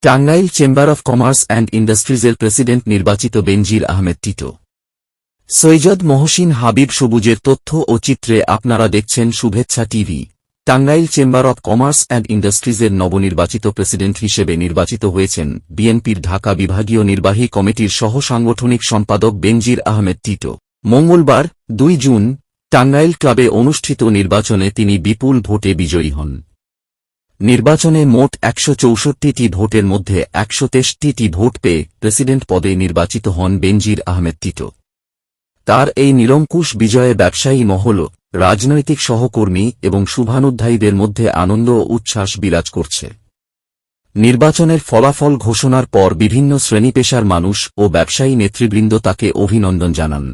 Tangail chamber of commerce and ইন্ডাস্ট্রিজের president নির্বাচিত বেনজির আহমেদ টিটো। সৈয়দ মহসিন হাবিব সবুজের তথ্য ও চিত্রে আপনারা দেখছেন Shubhechha TV. Tangail chamber of commerce and ইন্ডাস্ট্রিজের নবনির্বাচিত প্রেসিডেন্ট হিসেবে নির্বাচিত হয়েছেন বিএনপির ঢাকা বিভাগীয় নির্বাহী কমিটির সহ সাংগঠনিক সম্পাদক বেনজির আহমেদ টিটো। মঙ্গলবার ২ জুন টাঙ্গাইল ক্লাবে অনুষ্ঠিত নির্বাচনে তিনি বিপুল ভোটে বিজয়ী হন। নির্বাচনে মোট ১৬৪টি ভোটের মধ্যে ১২৩টি ভোট পেয়ে প্রেসিডেন্ট পদে নির্বাচিত হন বেনজির আহমেদ টিটো। তার এই নিরঙ্কুশ বিজয়ে ব্যবসায়ী মহল, রাজনৈতিক সহকর্মী এবং শুভানুধ্যায়ীদের মধ্যে আনন্দ ও উচ্ছ্বাস বিরাজ করছে। নির্বাচনের ফলাফল ঘোষণার পর বিভিন্ন শ্রেণীপেশার মানুষ ও ব্যবসায়ী নেতৃবৃন্দ তাকে অভিনন্দন জানান।